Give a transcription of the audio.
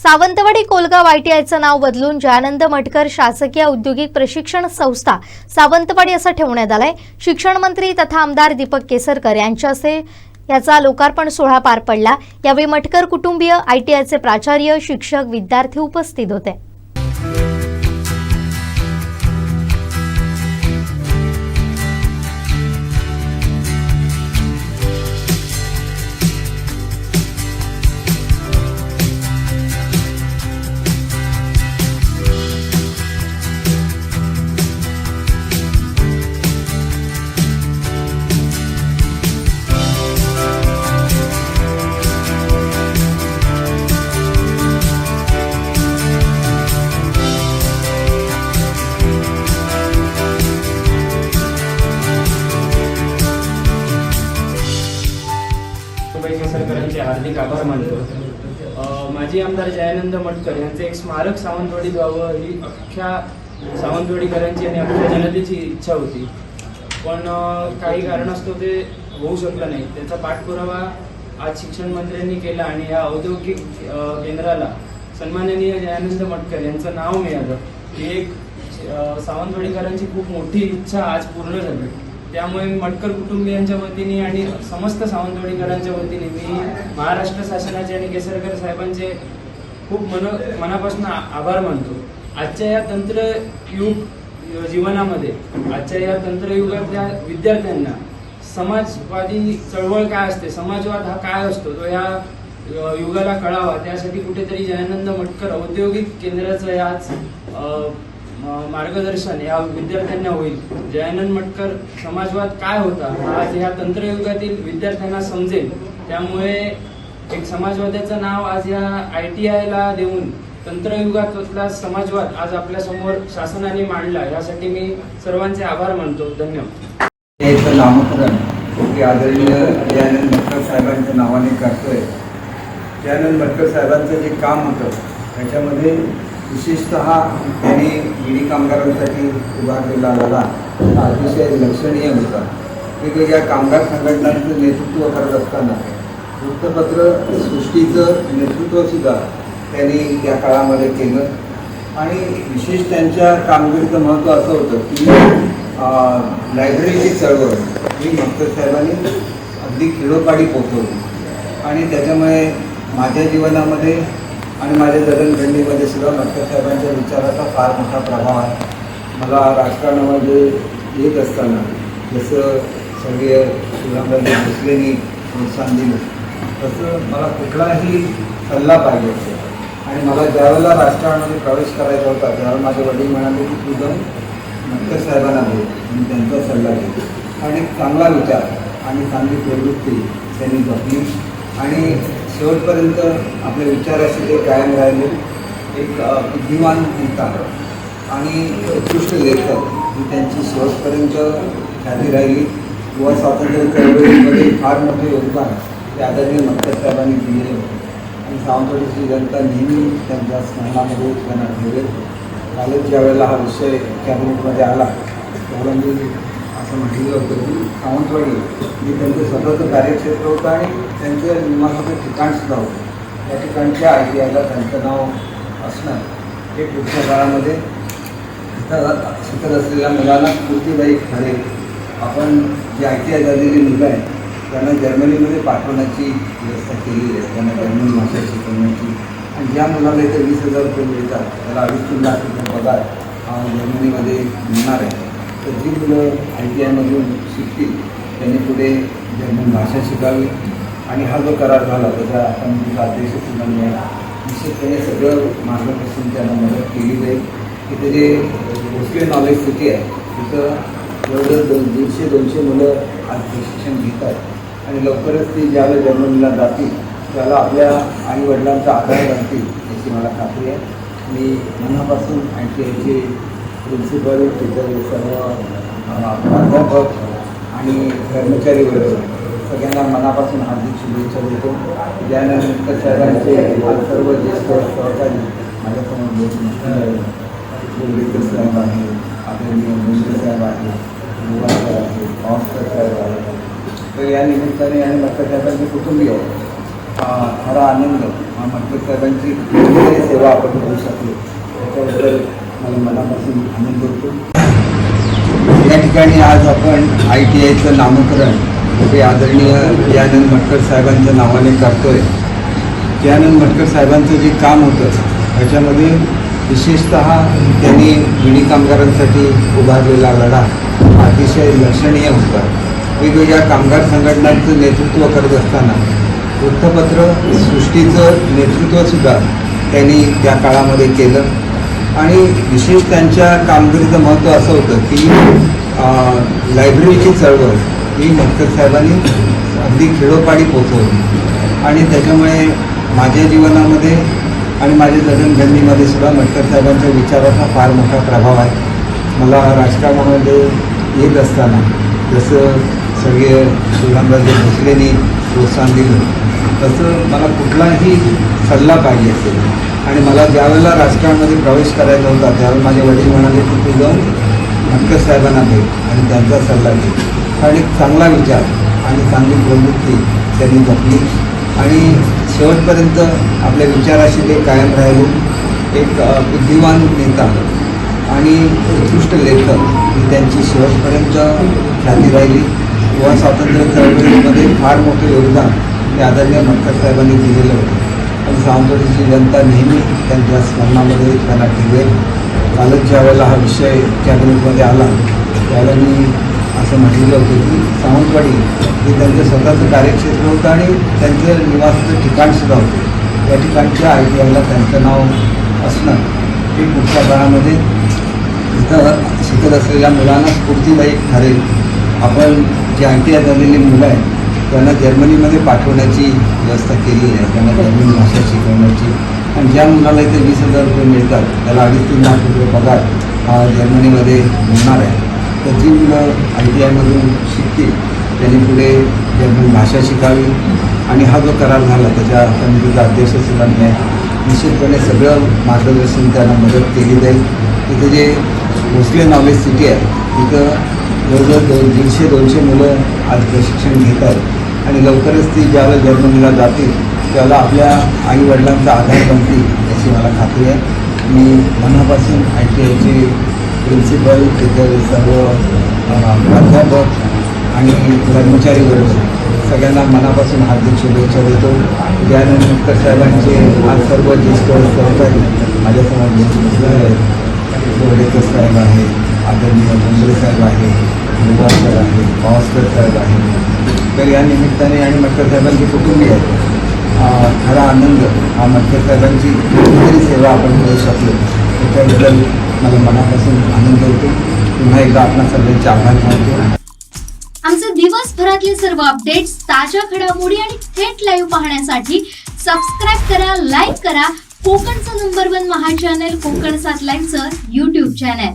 सावंतवाडी कोलगाव ITIचं नाव बदलून जयानंद मटकर शासकीय औद्योगिक प्रशिक्षण संस्था सावंतवाडी असं ठेवण्यात आलंय। शिक्षण मंत्री तथा आमदार दीपक केसरकर यांच्या हस्ते याचा लोकार्पण सोहळा पार पडला। यावेळी मटकर कुटुंबीय, ITIचे प्राचार्य, शिक्षक, विद्यार्थी उपस्थित होते। केसरकरांचे हार्दिक आभार मानतो। माजी आमदार जयानंद मटकर यांचे एक स्मारक सावंतवाडीत व्हावं ही अख्ख्या सावंतवाडीकरांची आणि अख्ख्या जनतेची इच्छा होती, पण काही कारणास्तव ते होऊ शकलं नाही। त्याचा पाठपुरावा आज शिक्षण मंत्र्यांनी केला आणि या औद्योगिक केंद्राला सन्माननीय जयानंद मटकर यांचं नाव मिळालं। ही एक सावंतवाडीकरांची खूप मोठी इच्छा आज पूर्ण झाली। त्यामुळे मटकर कुटुंबियांच्या वतीने आणि समस्त सावंतवाडीकरांच्या वतीने मी महाराष्ट्र शासनाचे आणि केसरकर साहेबांचे खूप मनापासून आभार मानतो। आजच्या या तंत्रयुग जीवनामध्ये, आजच्या या तंत्रयुगातल्या विद्यार्थ्यांना समाजवादी चळवळ काय असते, समाजवाद हा काय असतो, तो या युगाला कळावा, त्यासाठी कुठेतरी जयानंद मटकर औद्योगिक केंद्राचं आज मार्गदर्शन या विद्यार्थ्यांना होईल। जयानंद मटकर समाजवाद काय होता आज ह्या तंत्रयुगातील विद्यार्थ्यांना समजेल। त्यामुळे एक समाजवादाचं नाव आज या ITIला देऊन तंत्रयुगातला समाजवाद आज आपल्या समोर शासनाने मांडला, यासाठी मी सर्वांचे आभार मानतो। धन्यवाद। हे नामकरण की आदरणीय जयानंद मटकर साहेबांच्या नावाने करतोय। जयानंद मटकर साहेबांचं जे काम होतं त्याच्यामध्ये विशेषतः त्यांनी गिरी कामगारांसाठी उभारलेला लढा हा अतिशय लक्षणीय होता। वेगवेगळ्या कामगार संघटनांचं नेतृत्व करत असताना वृत्तपत्र सृष्टीचं नेतृत्वसुद्धा त्यांनी या काळामध्ये केलं। आणि विशेष त्यांच्या कामगिरीचं महत्त्व असं होतं की लायब्ररीची चळवळ ही मटकर साहेबांनी अगदी खेडोपाडी पोचवली आणि त्याच्यामुळे माझ्या जीवनामध्ये आणि माझ्या जडणघडणीमध्ये सुद्धा मटकर साहेबांच्या विचाराचा फार मोठा प्रभाव आहे। मला राजकारणामध्ये येत असताना जसं स्वर्गीय शिवरामराजे भोसलेंनी प्रोत्साहन दिलं, तसं मला कुठलाही सल्ला पाहिजे होता। आणि मला ज्यावेळेला राजकारणामध्ये प्रवेश करायचा होता त्यावेळेला माझे वडील म्हणाले की तू जाऊन मटकर साहेबांना भेट आणि त्यांचा सल्ला घे। आणि चांगला विचार आणि चांगली प्रवृत्ती त्यांनी जपली आणि शेवटपर्यंत आपल्या विचाराशी ते कायम राहिले। एक बुद्धिमान नेता आणि उत्कृष्ट लेखक ही त्यांची शेवटपर्यंत ख्याती राहिली। युवा स्वातंत्र्य चळवळीमध्ये फार मोठे योगदान ते आदरणीय मटकर साहेबांनी दिलेले होते आणि सावंतवाडीची जनता नेहमी त्यांच्या स्मरणामध्ये त्यांना ठेवेल। कालच ज्या वेळेला हा विषय कॅबिनेटमध्ये आला त्यावेळेला मी असं म्हटलेलं होतं की सावंतवाडी हे त्यांचं स्वतःचं कार्यक्षेत्र होतं आणि त्यांचं निवासाचं ठिकाणसुद्धा होतं। त्या ठिकाणच्या ITIला त्यांचं नाव असणं हे पुढच्या काळामध्ये शिकत असलेल्या मुलांना स्फूर्तीदायक ठरेल। आपण जे ITI झालेली मुलं आहेत त्यांना जर्मनीमध्ये पाठवण्याची व्यवस्था केली आहे, त्यांना जर्मन भाषा शिकवण्याची। आणि ज्या मुलाला इथे 20,000 रुपये मिळतात त्याला 2.5-3 लाख रुपये पगार जर्मनीमध्ये मिळणार आहे। तर जी मुलं ITIमधून शिकतील त्यांनी पुढे जर्मन भाषा शिकावी आणि हा जो करार झाला त्याचा आपण अध्यक्षसुद्धा निश्चितपणे सगळं मार्गदर्शन त्यांना मदत केली जाईल। तिथे जे भोसले नॉलेज सिटी आहे तिथं जवळजवळ 150-200 मुलं आज प्रशिक्षण घेत आहेत आणि लवकरच ती ज्यावेळेला जर्मनीला जातील त्याला आपल्या आईवडिलांचा आधार घालतील याची मला खात्री आहे। मी मनापासून ITIचे प्रिन्सिपल, टीचर, सर्व प्राध्यापक आणि कर्मचारी वर्ग सगळ्यांना मनापासून हार्दिक शुभेच्छा देतो। जयानंद मटकर साहेबांचे आज सर्व ज्येष्ठ सहकारी माझ्यासमोर बोलवेकर साहेब आहे, आदरणीय मुंडे साहेब आहे, साहेब आहे, ऑस्कर साहेब आहे। तर या निमित्ताने आणि मटकर साहेबांचे कुटुंबीय खरा आनंद हा मटकर साहेबांची कुठेतरी सेवा आपण करू शकलो त्याच्याबद्दल मला मनापासून आनंद होतो. या ठिकाणी आज आपण ITIचं नामकरण हे आदरणीय जयानंद मटकर साहेबांच्या नावाने करतोय. जयानंद मटकर साहेबांचं जे काम होतं त्याच्यामध्ये विशेषतः त्यांनी विणी कामगारांसाठी उभारलेला लढा अतिशय लक्षणीय होता. वेगवेगळ्या कामगार संघटनांचं नेतृत्व करत असताना वृत्तपत्र सृष्टीचं नेतृत्वसुद्धा त्यांनी त्या काळामध्ये केलं आणि विशेष त्यांच्या कामगिरीचं महत्त्व असं होतं की लायब्ररीची चळवळ ही मटकर साहेबांनी अगदी खेडोपाडी पोचवली आणि त्याच्यामुळे माझ्या जीवनामध्ये आणि माझ्या जडणघडणीमध्ये सुद्धा मटकर साहेबांच्या विचाराचा फार मोठा प्रभाव आहे. मला राजकारणामध्ये येत असताना जसं सगळे शिवरामराजे भोसलेंनी प्रोत्साहन दिलं तसं मला कुठलाही सल्ला पाहिजे असेल आणि मला ज्यावेळेला राजकारणामध्ये प्रवेश करायचा होता त्यावेळेला माझे वडील म्हणाले की तू जाऊन मटकर साहेबांना भेट आणि त्यांचा सल्ला घे. कारण एक चांगला विचार आणि चांगली प्रवृत्ती त्यांनी जपली आणि शेवटपर्यंत आपल्या विचाराशी ते कायम राहिले. एक बुद्धिमान नेता आणि उत्कृष्ट लेखक ही त्यांची शेवटपर्यंत ख्याती राहिली. युवा स्वातंत्र्य चळवळीमध्ये फार मोठं योगदान ते आदरणीय मटकर साहेबांनी दिलेलं होतं आणि सावंतवाडीची जनता नेहमी त्यांच्या स्मरणामध्ये त्यांना ठेवेल. कालच ज्या वेळेला हा विषय कॅबिनेटमध्ये आला त्यावेळेला मी असं म्हटलेलं होतं की सावंतवाडी हे त्यांचं स्वतःचं कार्यक्षेत्र होतं आणि त्यांचं निवासाचं ठिकाणसुद्धा होतं. या ठिकाणच्या ITIला त्यांचं नाव असणं हे पुढच्या काळामध्ये इथं शिकत असलेल्या मुलांना स्फूर्तीदायक ठरेल. आपण जे ITI झालेली मुलं आहेत त्यांना जर्मनीमध्ये पाठवण्याची व्यवस्था केली आहे. त्यांना जर्मनी भाषा शिकवण्याची आणि ज्या मुलाला इथे 20,000 रुपये मिळतात त्याला 2.5-3 लाख रुपये पगार हा जर्मनीमध्ये मिळणार आहे. तर जी मुलं ITIमधून शिकतील त्यांनी पुढे जर्मन भाषा शिकावी आणि हा जो करार झाला त्याच्या समितीचा अध्यक्षसुद्धा मी आहे. निश्चितपणे सगळं मार्गदर्शन त्यांना मदत केली जाईल. तिथे जे भोसले नॉलेज सिटी आहे तिथं जवळजवळ 150-200 मुलं आज प्रशिक्षण घेत आहेत आणि लवकरच ती ज्यावेळेला जर्मनीला जातील त्याला आपल्या आईवडिलांचा आधार बनतील याची मला खात्री आहे. मी मनापासून ITIचे प्रिन्सिपल तिथं सर्व प्राध्यापक आणि कर्मचारी वर्ग सगळ्यांना मनापासून हार्दिक शुभेच्छा देतो. जयानंद मटकर साहेबांचे आज सर्व ज्येष्ठ सहकारी माझ्यासमोर बसलेले आहेत. गोडेकर साहेब आहे, आदरणीय बोंद्रे साहेब आहे, मुलगावकर आहे, पावसकर साहेब आहे. तर या निमित्ताने आणि मटकर साहेबांचे कुटुंबीय आहेत. खरा आनंद हा मटकर साहेबांची कुठेतरी सेवा आपण करू शकलो त्याच्याबद्दल मला मनापासून आनंद होतो. पुन्हा एकदा आपणा सर्वांचे आभार मानतो. आमचे दिवसभरातले सर्व अपडेट्स, ताज्या घडामोडी आणि थेट लाईव्ह पाहण्यासाठी सबस्क्राईब करा, लाईक करा कोकणचं नंबर 1 महा चॅनल कोकण 7 लाईव्हचं YouTube चॅनल.